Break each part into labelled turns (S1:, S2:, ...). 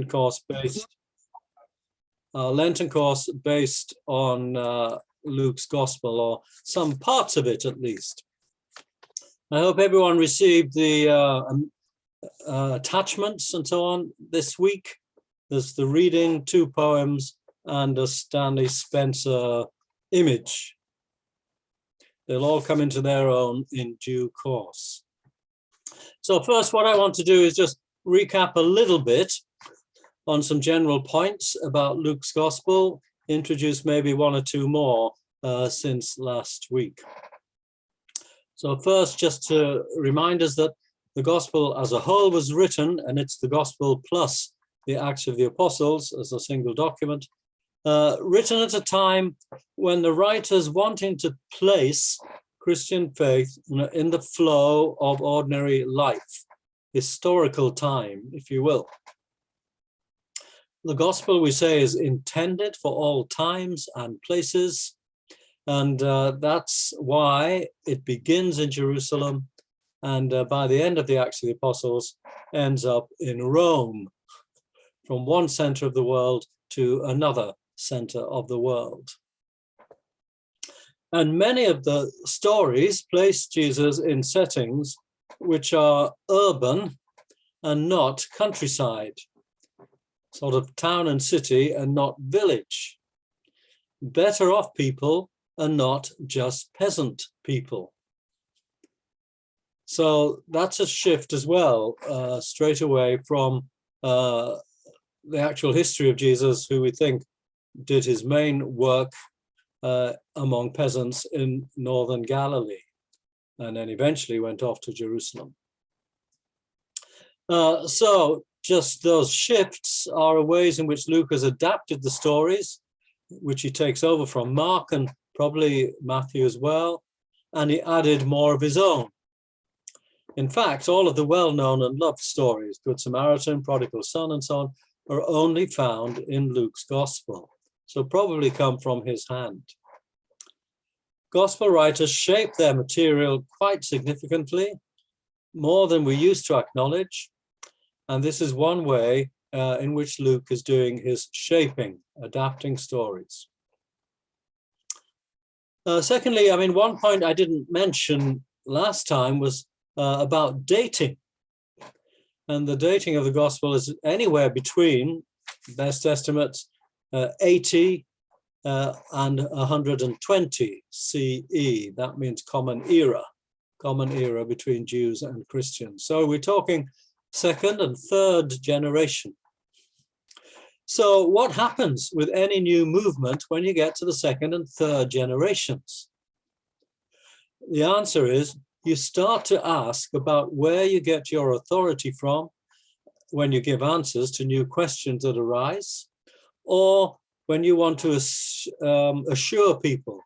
S1: course based Lenten course based on Luke's Gospel, or some parts of it at least. I hope everyone received the attachments and so on this week. There's the reading, 2 poems, and a Stanley Spencer image. They'll all come into their own in due course. So first, what I want to do is just recap a little bit on some general points about Luke's Gospel, introduce maybe 1 or 2 more since last week. So first, just to remind us that the Gospel as a whole was written, and it's the Gospel plus the Acts of the Apostles as a single document, written at a time when the writers wanting to place Christian faith in the flow of ordinary life, historical time, if you will. The Gospel, we say, is intended for all times and places, and that's why it begins in Jerusalem, and by the end of the Acts of the Apostles ends up in Rome, from one center of the world to another center of the world. And many of the stories place Jesus in settings which are urban and not countryside, sort of town and city and not village, better off people and not just peasant people. So that's a shift as well, straight away from the actual history of Jesus, who we think did his main work among peasants in northern Galilee, and then eventually went off to Jerusalem. So just those shifts are ways in which Luke has adapted the stories, which he takes over from Mark and probably Matthew as well, and he added more of his own. In fact, all of the well-known and loved stories, Good Samaritan, Prodigal Son, and so on, are only found in Luke's Gospel, so probably come from his hand. Gospel writers shape their material quite significantly, more than we used to acknowledge, and this is one way in which Luke is doing his shaping, adapting stories. Secondly, one point I didn't mention last time was about dating. And the dating of the Gospel is anywhere between, best estimates, 80 and 120 CE. That means common era between Jews and Christians. So we're talking 2nd and 3rd generation. So what happens with any new movement when you get to the 2nd and 3rd generations? The answer is you start to ask about where you get your authority from when you give answers to new questions that arise, or when you want to assure people,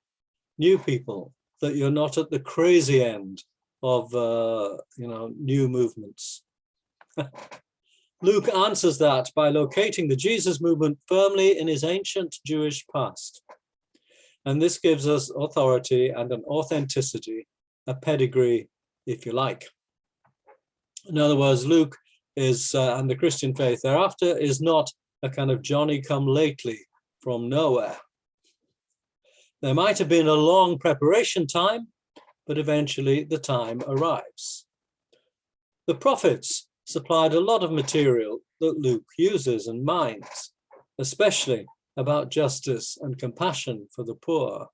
S1: new people, that you're not at the crazy end of new movements. Luke answers that by locating the Jesus movement firmly in his ancient Jewish past. And this gives us authority and an authenticity, a pedigree, if you like. In other words, Luke is, and the Christian faith thereafter, is not a kind of Johnny-come-lately from nowhere. There might have been a long preparation time, but eventually the time arrives. The prophets supplied a lot of material that Luke uses and minds, especially about justice and compassion for the poor.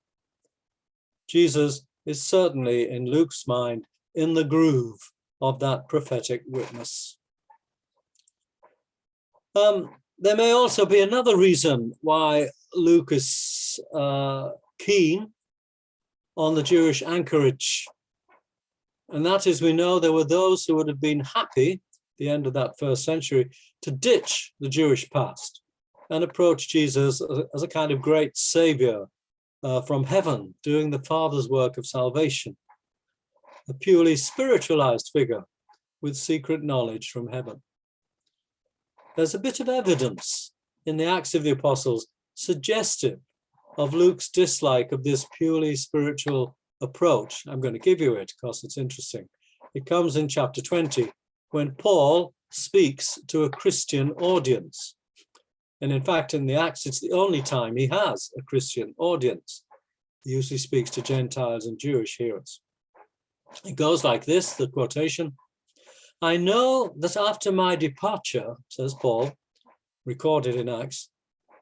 S1: Jesus is certainly, in Luke's mind, in the groove of that prophetic witness. There may also be another reason why Luke is keen on the Jewish anchorage. And that is, we know there were those who would have been happy, the end of that 1st century, to ditch the Jewish past and approach Jesus as a kind of great savior from heaven, doing the Father's work of salvation, a purely spiritualized figure with secret knowledge from heaven. There's a bit of evidence in the Acts of the Apostles suggestive of Luke's dislike of this purely spiritual approach. I'm going to give you it because it's interesting. It comes in chapter 20, when Paul speaks to a Christian audience. And in fact, in the Acts, it's the only time he has a Christian audience. He usually speaks to Gentiles and Jewish hearers. It goes like this, the quotation: "I know that after my departure," says Paul, recorded in Acts,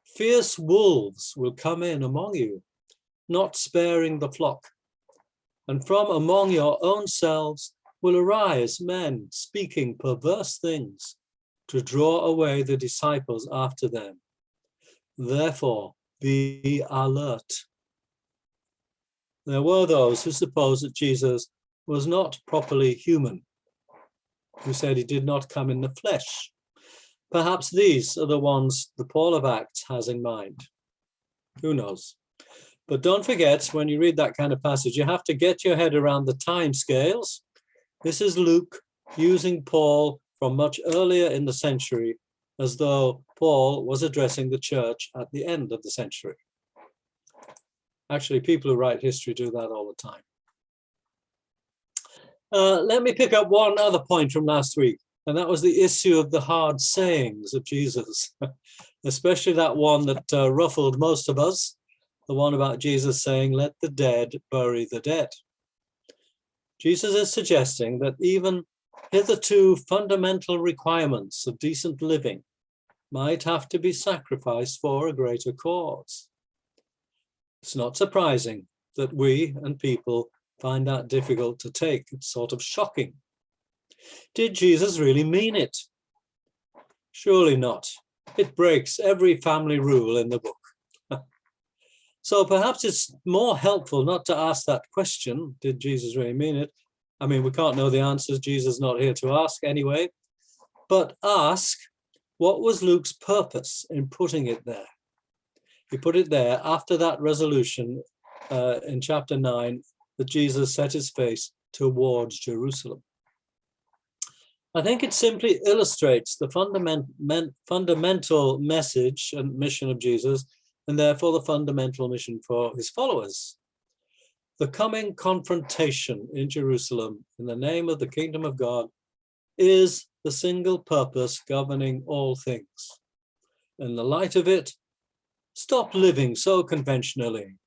S1: "fierce wolves will come in among you, not sparing the flock. And from among your own selves will arise men speaking perverse things to draw away the disciples after them. Therefore, be alert." There were those who supposed that Jesus was not properly human, who said he did not come in the flesh. Perhaps these are the ones the Paul of Acts has in mind. Who knows? But don't forget, when you read that kind of passage, you have to get your head around the time scales. This is Luke using Paul from much earlier in the century, as though Paul was addressing the church at the end of the century. Actually, people who write history do that all the time. Let me pick up one other point from last week, and that was the issue of the hard sayings of Jesus, especially that one that ruffled most of us, the one about Jesus saying, "Let the dead bury the dead." Jesus is suggesting that even hitherto fundamental requirements of decent living might have to be sacrificed for a greater cause. It's not surprising that we and people find that difficult to take. It's sort of shocking. Did Jesus really mean it? Surely not. It breaks every family rule in the book. So perhaps it's more helpful not to ask that question, did Jesus really mean it? I mean, we can't know the answers. Jesus is not here to ask anyway. But ask, what was Luke's purpose in putting it there? He put it there after that resolution in chapter 9 that Jesus set his face towards Jerusalem. I think it simply illustrates the fundamental message and mission of Jesus, and therefore the fundamental mission for his followers. The coming confrontation in Jerusalem in the name of the kingdom of God is the single purpose governing all things. In the light of it, stop living so conventionally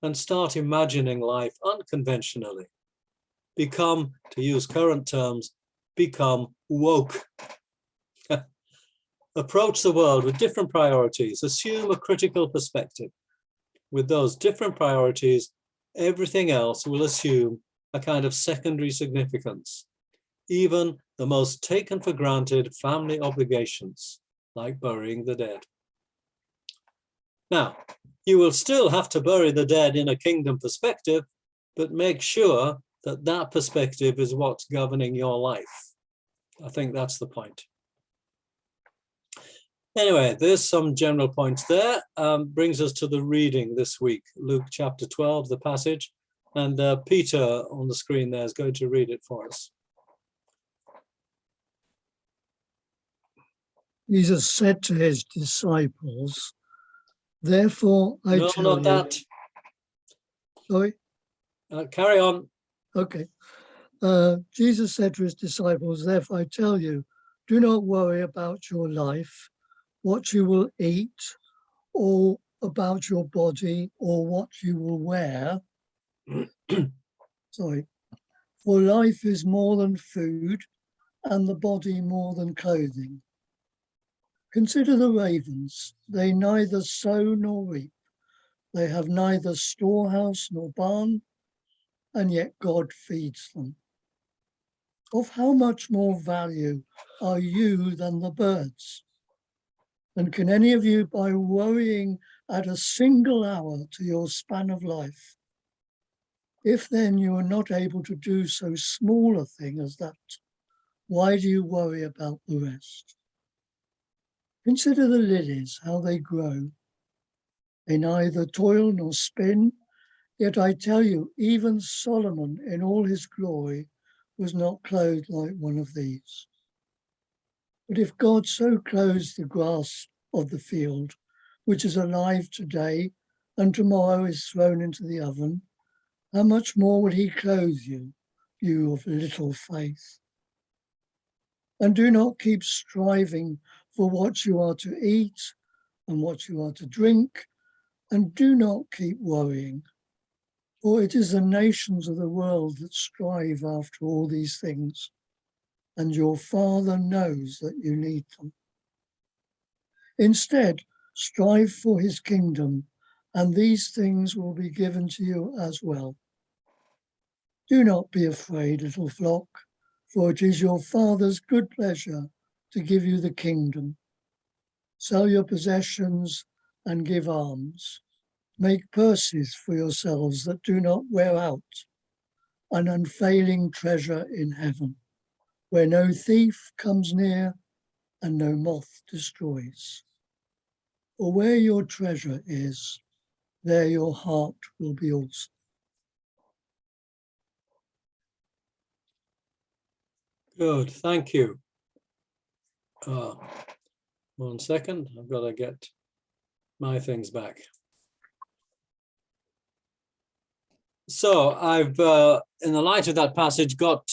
S1: and start imagining life unconventionally. Become, to use current terms, become woke. Approach the world with different priorities. Assume a critical perspective. With those different priorities, everything else will assume a kind of secondary significance. Even the most taken for granted family obligations, like burying the dead. Now, you will still have to bury the dead in a kingdom perspective, but make sure that that perspective is what's governing your life. I think that's the point. Anyway, there's some general points there. Brings us to the reading this week, Luke chapter 12, the passage, and Peter on the screen there is going to read it for us.
S2: Jesus said to his disciples, "Therefore I tell you..." No, not that. Sorry?
S1: Carry on.
S2: Okay. Jesus said to his disciples, "Therefore I tell you, do not worry about your life, what you will eat, or about your body, or what you will wear." Sorry. "For life is more than food, and the body more than clothing. Consider the ravens, they neither sow nor reap. They have neither storehouse nor barn, and yet God feeds them. Of how much more value are you than the birds? And can any of you, by worrying, add a single hour to your span of life? If then you are not able to do so small a thing as that, why do you worry about the rest? Consider the lilies, how they grow. They neither toil nor spin, yet I tell you, even Solomon in all his glory was not clothed like one of these. But if God so clothes the grass of the field, which is alive today and tomorrow is thrown into the oven, how much more will he clothe you, you of little faith? And do not keep striving for what you are to eat and what you are to drink, and do not keep worrying. For it is the nations of the world that strive after all these things, and your Father knows that you need them. Instead, strive for his kingdom, and these things will be given to you as well. Do not be afraid, little flock, for it is your Father's good pleasure to give you the kingdom. Sell your possessions and give alms. Make purses for yourselves that do not wear out, an unfailing treasure in heaven, where no thief comes near and no moth destroys. For where your treasure is, there your heart will be also.
S1: Good, thank you. 1 second, I've got to get my things back. So I've, in the light of that passage, got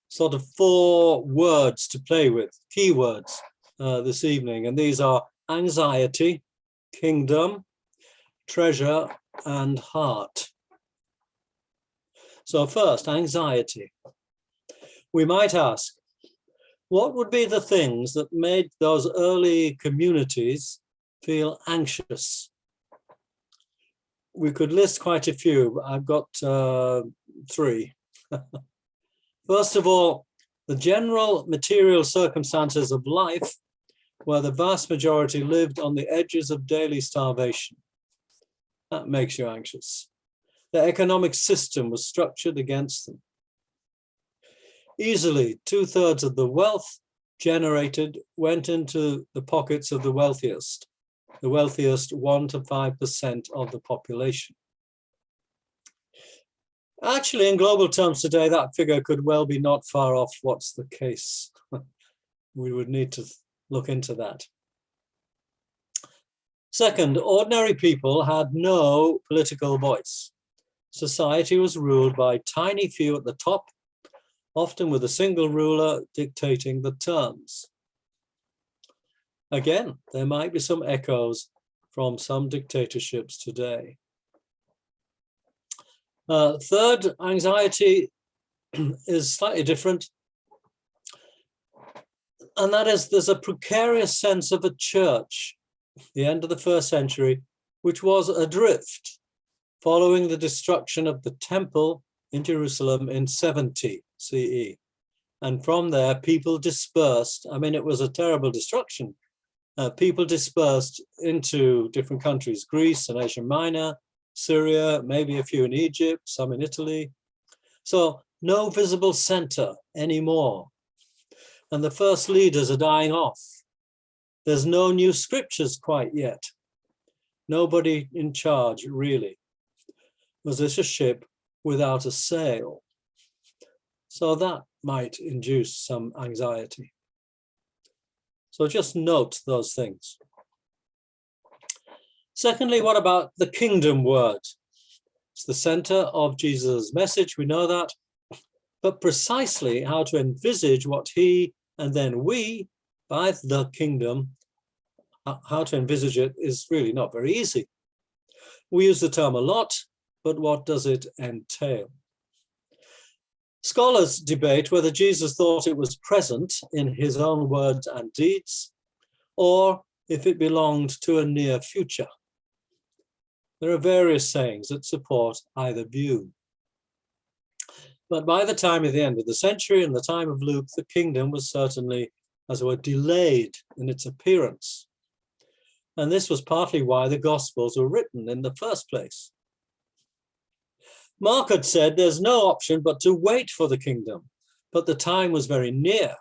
S1: sort of 4 words to play with, keywords this evening, and these are anxiety, kingdom, treasure, and heart. So first, anxiety. We might ask, what would be the things that made those early communities feel anxious? We could list quite a few. I've got 3. First of all, the general material circumstances of life, where the vast majority lived on the edges of daily starvation. That makes you anxious. The economic system was structured against them. Easily, 2/3 of the wealth generated went into the pockets of the wealthiest 1 to 5% of the population. Actually, in global terms today, that figure could well be not far off what's the case. We would need to look into that. Second, ordinary people had no political voice. Society was ruled by tiny few at the top, often with a single ruler dictating the terms. Again, there might be some echoes from some dictatorships today. Third, anxiety is slightly different. And that is, there's a precarious sense of a church, the end of the 1st century, which was adrift following the destruction of the temple in Jerusalem in 70 CE. And from there, people dispersed. I mean, it was a terrible destruction. People dispersed into different countries, Greece and Asia Minor, Syria, maybe a few in Egypt, some in Italy. So no visible center anymore. And the first leaders are dying off. There's no new scriptures quite yet. Nobody in charge, really. Was this a ship without a sail? So that might induce some anxiety. So just note those things. Secondly, what about the kingdom word? It's the center of Jesus' message, we know that, but precisely how to envisage what he and then we, by the kingdom, how to envisage it is really not very easy. We use the term a lot, but what does it entail? Scholars debate whether Jesus thought it was present in his own words and deeds, or if it belonged to a near future. There are various sayings that support either view. But by the time of the end of the century and the time of Luke, the kingdom was certainly, as it were, delayed in its appearance. And this was partly why the Gospels were written in the first place. Mark had said there's no option but to wait for the kingdom, but the time was very near.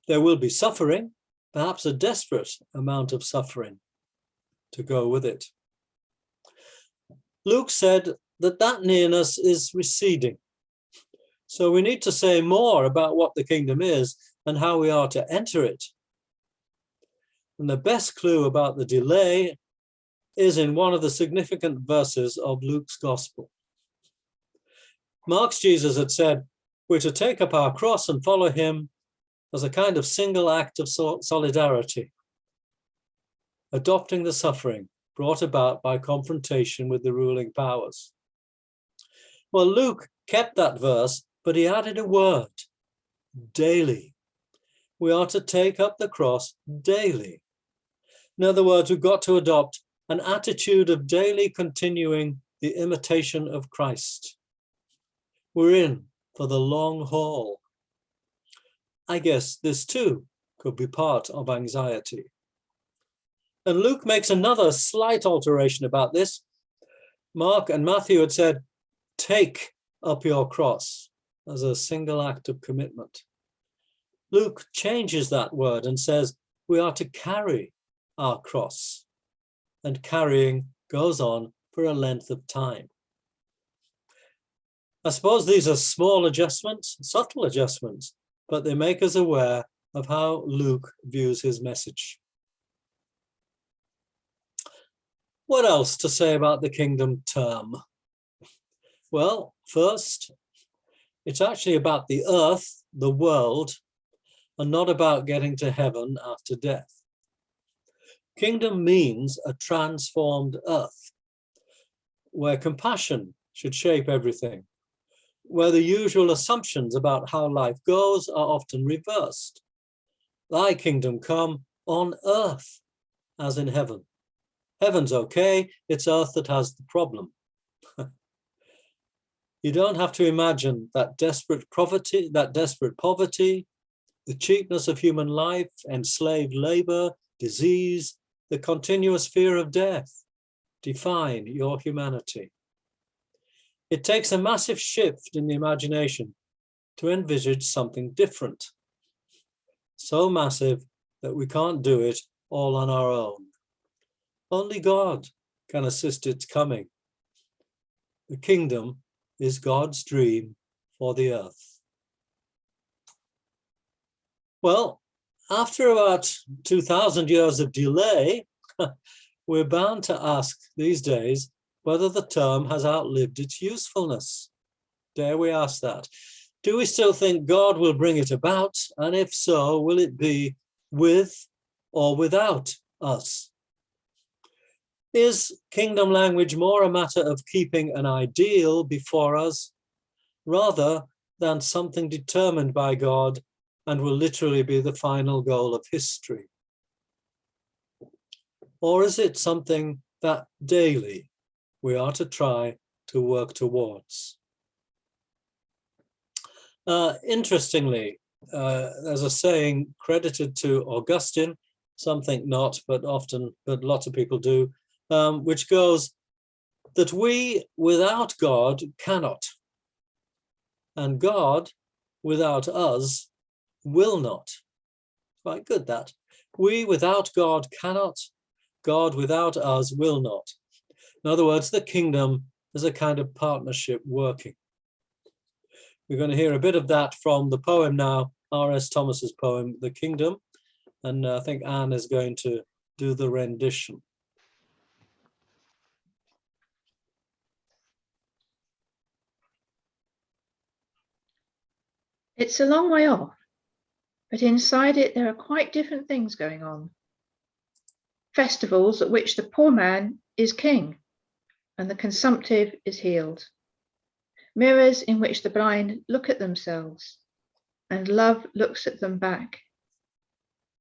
S1: There will be suffering, perhaps a desperate amount of suffering to go with it. Luke said that nearness is receding. So we need to say more about what the kingdom is and how we are to enter it. And the best clue about the delay is in one of the significant verses of Luke's gospel. Mark's Jesus had said, we're to take up our cross and follow him, as a kind of single act of solidarity, adopting the suffering brought about by confrontation with the ruling powers. Well, Luke kept that verse, but he added a word, daily. We are to take up the cross daily. In other words, we've got to adopt an attitude of daily continuing the imitation of Christ. We're in for the long haul. I guess this too could be part of anxiety. And Luke makes another slight alteration about this. Mark and Matthew had said, take up your cross as a single act of commitment. Luke changes that word and says we are to carry our cross, and carrying goes on for a length of time. I suppose these are small adjustments, subtle adjustments, but they make us aware of how Luke views his message. What else to say about the kingdom term? Well, first, it's actually about the earth, the world, and not about getting to heaven after death. Kingdom means a transformed earth, where compassion should shape everything, where the usual assumptions about how life goes are often reversed. Thy kingdom come on earth as in heaven. Heaven's okay, it's earth that has the problem. You don't have to imagine that desperate poverty, the cheapness of human life, enslaved labor, disease, the continuous fear of death define your humanity. It takes a massive shift in the imagination to envisage something different, so massive that we can't do it all on our own. Only God can assist its coming. The kingdom is God's dream for the earth. Well, after about 2,000 years of delay, we're bound to ask these days whether the term has outlived its usefulness. Dare we ask that? Do we still think God will bring it about? And if so, will it be with or without us? Is kingdom language more a matter of keeping an ideal before us rather than something determined by God and will literally be the final goal of history? Or is it something that daily we are to try to work towards? Interestingly, there's a saying credited to Augustine, some think not, but lots of people do, which goes that we without God cannot, and God without us will not. Quite good, that. We without God cannot, God without us will not. In other words, the kingdom is a kind of partnership working. We're going to hear a bit of that from the poem now, R.S. Thomas's poem, The Kingdom, and I think Anne is going to do the rendition.
S3: It's a long way off, but inside it there are quite different things going on. Festivals at which the poor man is king and the consumptive is healed. Mirrors in which the blind look at themselves and love looks at them back.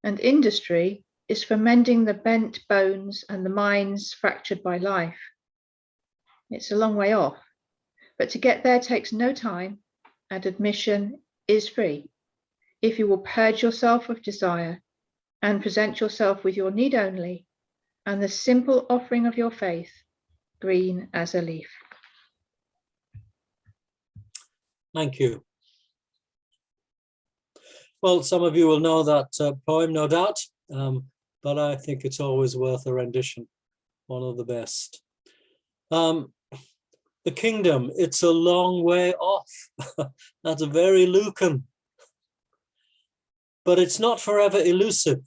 S3: And industry is for mending the bent bones and the minds fractured by life. It's a long way off, but to get there takes no time, and admission is free if you will purge yourself of desire and present yourself with your need only and the simple offering of your faith, green as a leaf.
S1: Thank you. Well, some of you will know that poem, no doubt, but I think it's always worth a rendition, one of the best. The kingdom, it's a long way off. That's very Lucan. But it's not forever elusive.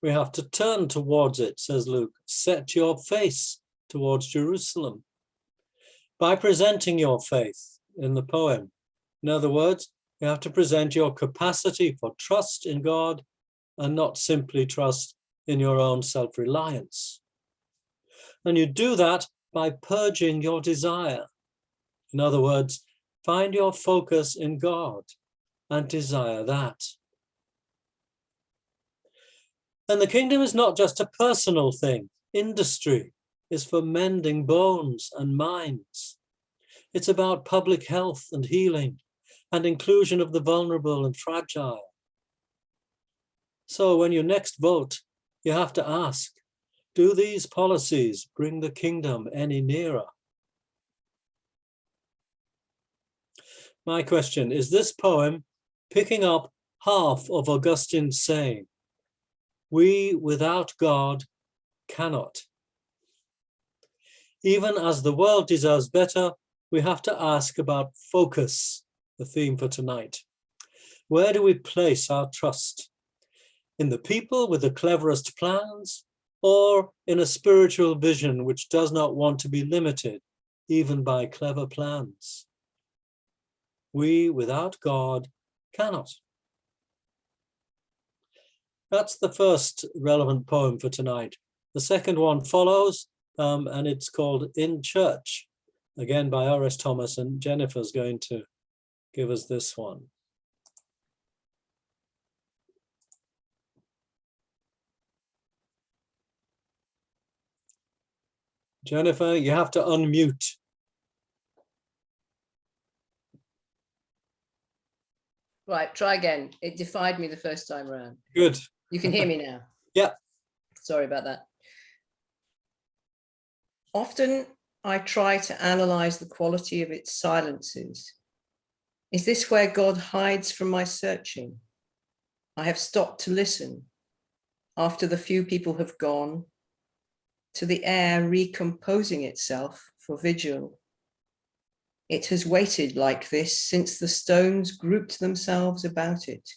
S1: We have to turn towards it, says Luke. Set your face towards Jerusalem. By presenting your faith in the poem. In other words, You have to present your capacity for trust in God and not simply trust in your own self-reliance. And you do that by purging your desire. In other words, find your focus in God and desire that. And the kingdom is not just a personal thing. Industry is for mending bones and minds. It's about public health and healing and inclusion of the vulnerable and fragile. So when you next vote, you have to ask, do these policies bring the kingdom any nearer? My question, is this poem picking up half of Augustine's saying, we without God cannot? Even as the world deserves better, we have to ask about focus, the theme for tonight. Where do we place our trust? In the people with the cleverest plans, or in a spiritual vision which does not want to be limited even by clever plans? We without God cannot. That's the first relevant poem for tonight. The second one follows, and it's called In Church, again by R.S. Thomas, and Jennifer's going to give us this one. Jennifer, you have to unmute.
S4: Right, try again. It defied me the first time around.
S1: Good.
S4: You can hear me now.
S1: Yeah.
S4: Sorry about that. Often I try to analyze the quality of its silences. Is this where God hides from my searching? I have stopped to listen after the few people have gone, to the air recomposing itself for vigil. It has waited like this since the stones grouped themselves about it.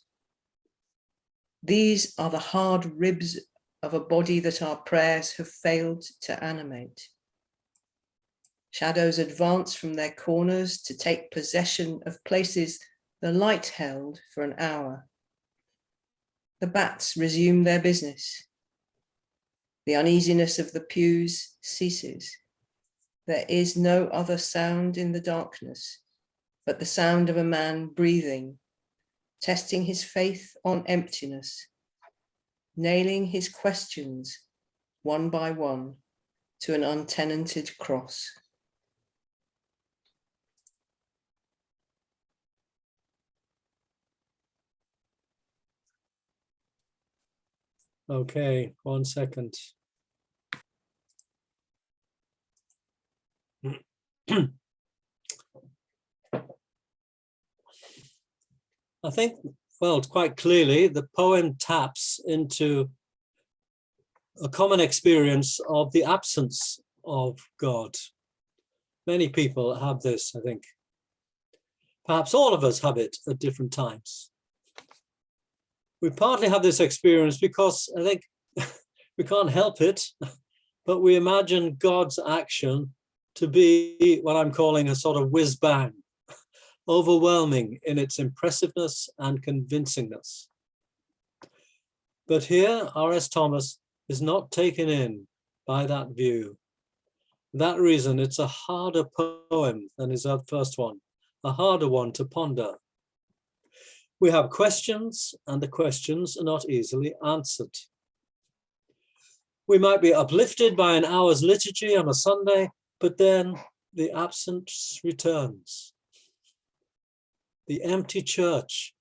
S4: These are the hard ribs of a body that our prayers have failed to animate. Shadows advance from their corners to take possession of places the light held for an hour. The bats resume their business. The uneasiness of the pews ceases. There is no other sound in the darkness but the sound of a man breathing, testing his faith on emptiness, nailing his questions one by one to an untenanted cross.
S1: Okay, 1 second. I think, well, quite clearly, the poem taps into a common experience of the absence of God. Many people have this, I think. Perhaps all of us have it at different times. We partly have this experience because I think we can't help it, but we imagine God's action to be what I'm calling a sort of whiz-bang, overwhelming in its impressiveness and convincingness. But here, R.S. Thomas is not taken in by that view. For that reason, it's a harder poem than his first one, a harder one to ponder. We have questions, and the questions are not easily answered. We might be uplifted by an hour's liturgy on a Sunday, but then the absence returns. The empty church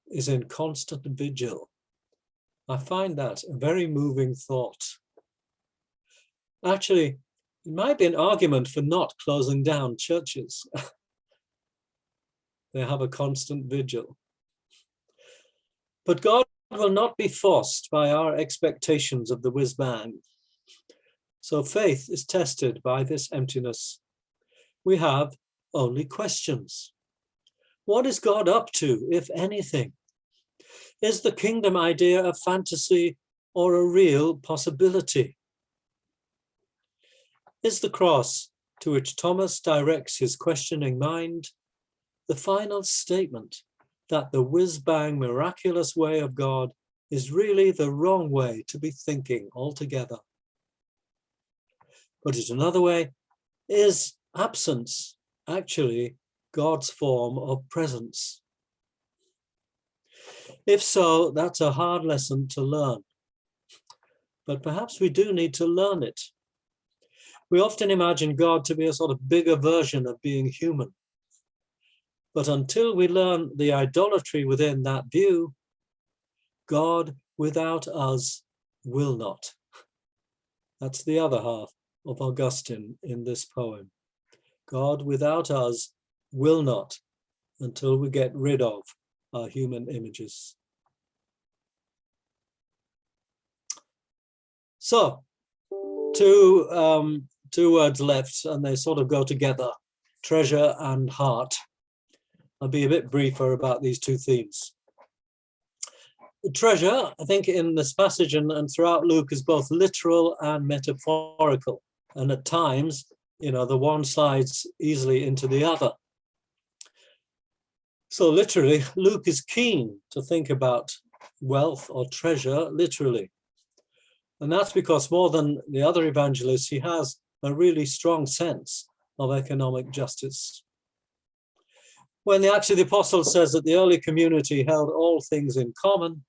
S1: is in constant vigil. I find that a very moving thought. Actually, it might be an argument for not closing down churches. They have a constant vigil. But God will not be forced by our expectations of the whiz-bang. So faith is tested by this emptiness. We have only questions. What is God up to, if anything? Is the kingdom idea a fantasy or a real possibility? Is the cross, to which Thomas directs his questioning mind, the final statement that the whiz-bang miraculous way of God is really the wrong way to be thinking altogether. Put it another way, is absence actually God's form of presence? If so, that's a hard lesson to learn. But perhaps we do need to learn it. We often imagine God to be a sort of bigger version of being human. But until we learn the idolatry within that view, God without us will not. That's the other half of Augustine in this poem. God without us will not, until we get rid of our human images. So, two words left, and they sort of go together, treasure and heart. I'll be a bit briefer about these two themes. The treasure, I think, in this passage and throughout Luke is both literal and metaphorical. And at times, the one slides easily into the other. So literally, Luke is keen to think about wealth or treasure literally. And that's because more than the other evangelists, he has a really strong sense of economic justice. When the Acts of the Apostles says that the early community held all things in common,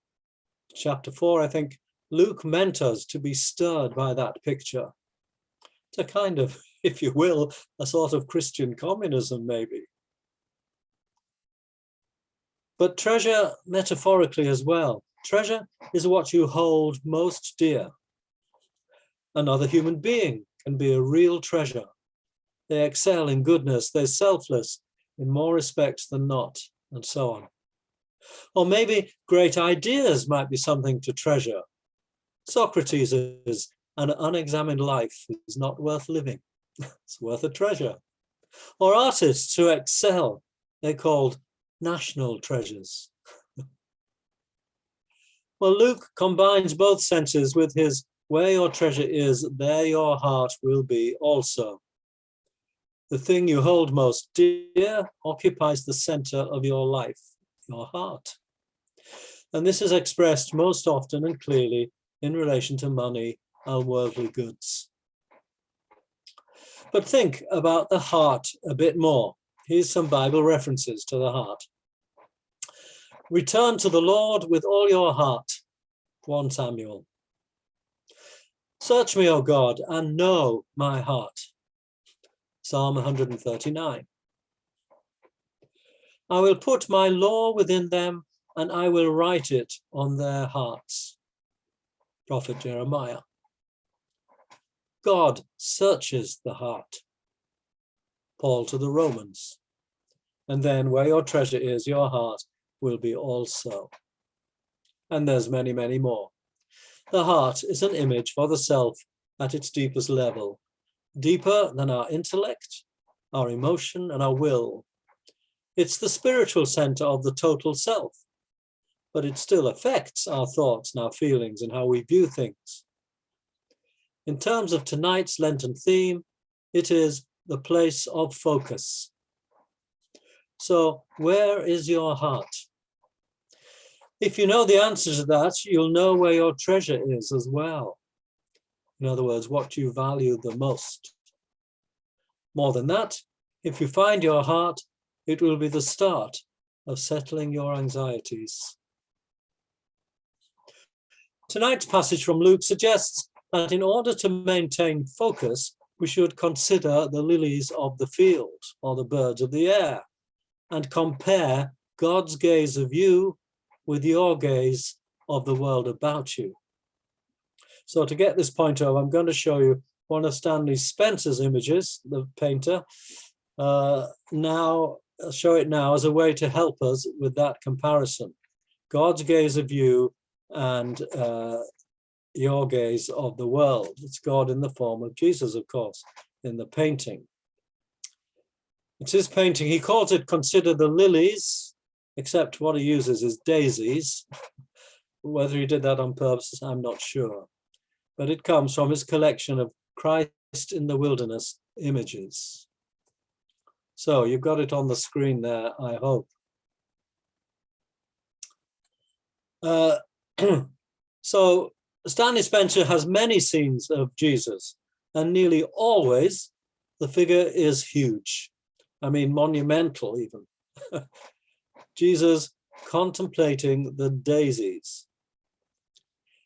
S1: chapter 4, I think, Luke meant us to be stirred by that picture. It's a kind of, if you will, a sort of Christian communism, maybe. But treasure metaphorically as well. Treasure is what you hold most dear. Another human being can be a real treasure. They excel in goodness, they're selfless in more respects than not, and so on. Or maybe great ideas might be something to treasure. Socrates is an unexamined life is not worth living. It's worth a treasure. Or artists who excel, they're called national treasures. Well, Luke combines both senses with his where your treasure is, there your heart will be also. The thing you hold most dear occupies the center of your life, your heart. And this is expressed most often and clearly in relation to money and worldly goods. But think about the heart a bit more. Here's some Bible references to the heart. Return to the Lord with all your heart, 1 Samuel. Search me, O God, and know my heart, Psalm 139. I will put my law within them, and I will write it on their hearts, Prophet Jeremiah. God searches the heart, Paul to the Romans. And then where your treasure is, your heart will be also. And there's many, many more. The heart is an image for the self at its deepest level, deeper than our intellect, our emotion, and our will. It's the spiritual center of the total self, but it still affects our thoughts and our feelings and how we view things. In terms of tonight's Lenten theme, it is the place of focus. So, where is your heart? If you know the answer to that, you'll know where your treasure is as well. In other words, what you value the most. More than that, if you find your heart, it will be the start of settling your anxieties. Tonight's passage from Luke suggests that in order to maintain focus, we should consider the lilies of the field or the birds of the air and compare God's gaze of you with your gaze of the world about you. So to get this point over, I'm going to show you one of Stanley Spencer's images, the painter. Now, I'll show it now as a way to help us with that comparison. God's gaze of you and your gaze of the world. It's God in the form of Jesus, of course, in the painting. It's his painting. He calls it Consider the Lilies, except what he uses is daisies. Whether he did that on purpose, I'm not sure. But it comes from his collection of Christ in the Wilderness images. So you've got it on the screen there, I hope. So Stanley Spencer has many scenes of Jesus, and nearly always the figure is huge. I mean, monumental even. Jesus contemplating the daisies.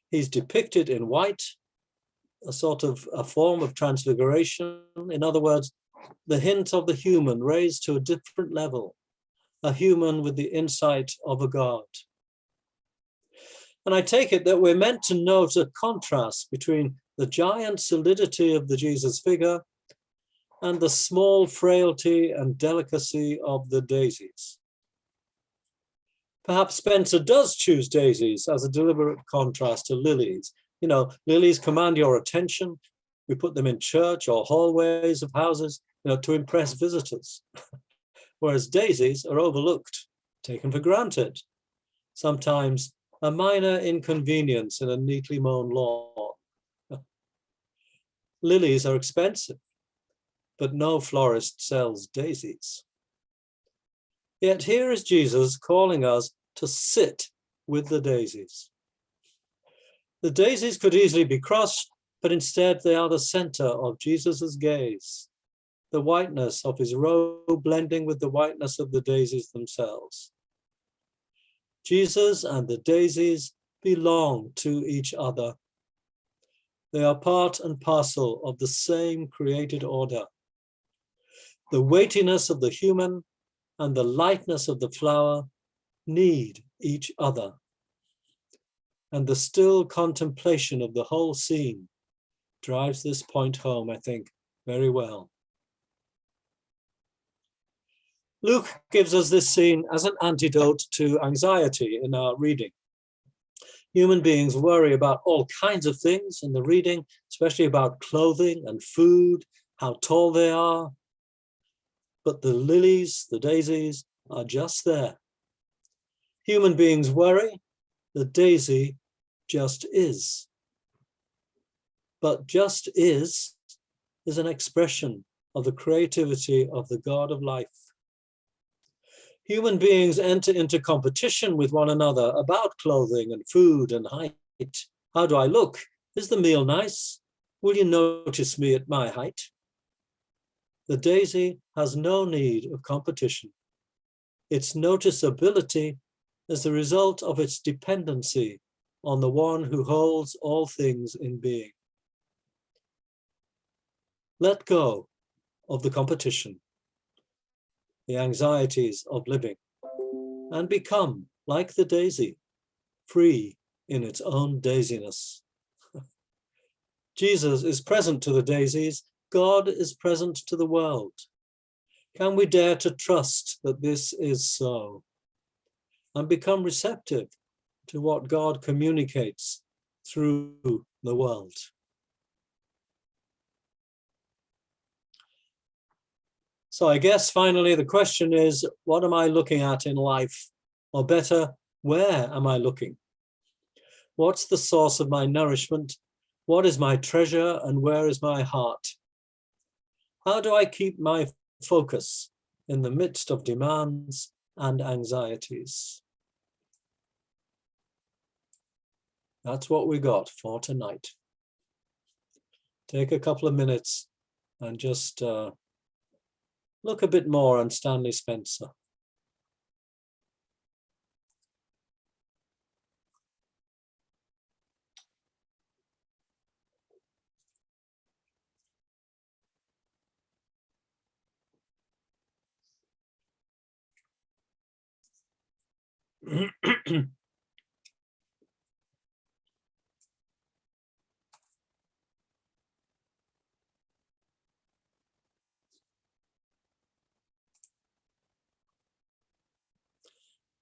S1: He's depicted in white, a sort of a form of transfiguration. In other words, the hint of the human raised to a different level, a human with the insight of a God. And I take it that we're meant to note a contrast between the giant solidity of the Jesus figure and the small frailty and delicacy of the daisies. Perhaps Spencer does choose daisies as a deliberate contrast to lilies. You know, lilies command your attention. We put them in church or hallways of houses, to impress visitors. Whereas daisies are overlooked, taken for granted. Sometimes a minor inconvenience in a neatly mown lawn. Lilies are expensive, but no florist sells daisies. Yet here is Jesus calling us to sit with the daisies. The daisies could easily be crushed, but instead they are the center of Jesus's gaze, the whiteness of his robe blending with the whiteness of the daisies themselves. Jesus and the daisies belong to each other. They are part and parcel of the same created order. The weightiness of the human and the lightness of the flower need each other. And the still contemplation of the whole scene drives this point home, I think, very well. Luke gives us this scene as an antidote to anxiety in our reading. Human beings worry about all kinds of things in the reading, especially about clothing and food, how tall they are. But the lilies, the daisies, are just there. Human beings worry, the daisy just is. But just is an expression of the creativity of the God of life. Human beings enter into competition with one another about clothing and food and height. How do I look? Is the meal nice? Will you notice me at my height? The daisy has no need of competition. Its noticeability is the result of its dependency on the one who holds all things in being. Let go of the competition, the anxieties of living, and become, like the daisy, free in its own daisiness. Jesus is present to the daisies. God is present to the world. Can we dare to trust that this is so and become receptive to what God communicates through the world? So I guess finally the question is, what am I looking at in life? Or better, where am I looking? What's the source of my nourishment? What is my treasure and where is my heart? How do I keep my focus in the midst of demands and anxieties? That's what we got for tonight. Take a couple of minutes and just look a bit more on Stanley Spencer.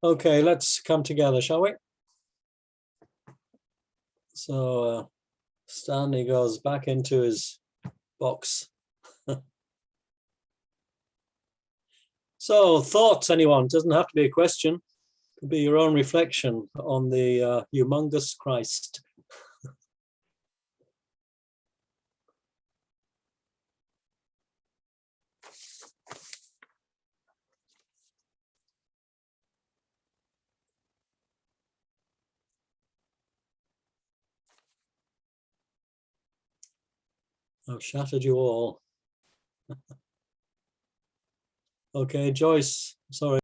S1: Okay, let's come together, shall we? So Stanley goes back into his box. So thoughts, anyone? Doesn't have to be a question. It could be your own reflection on the humongous Christ. I've shattered you all. Okay, Joyce, sorry.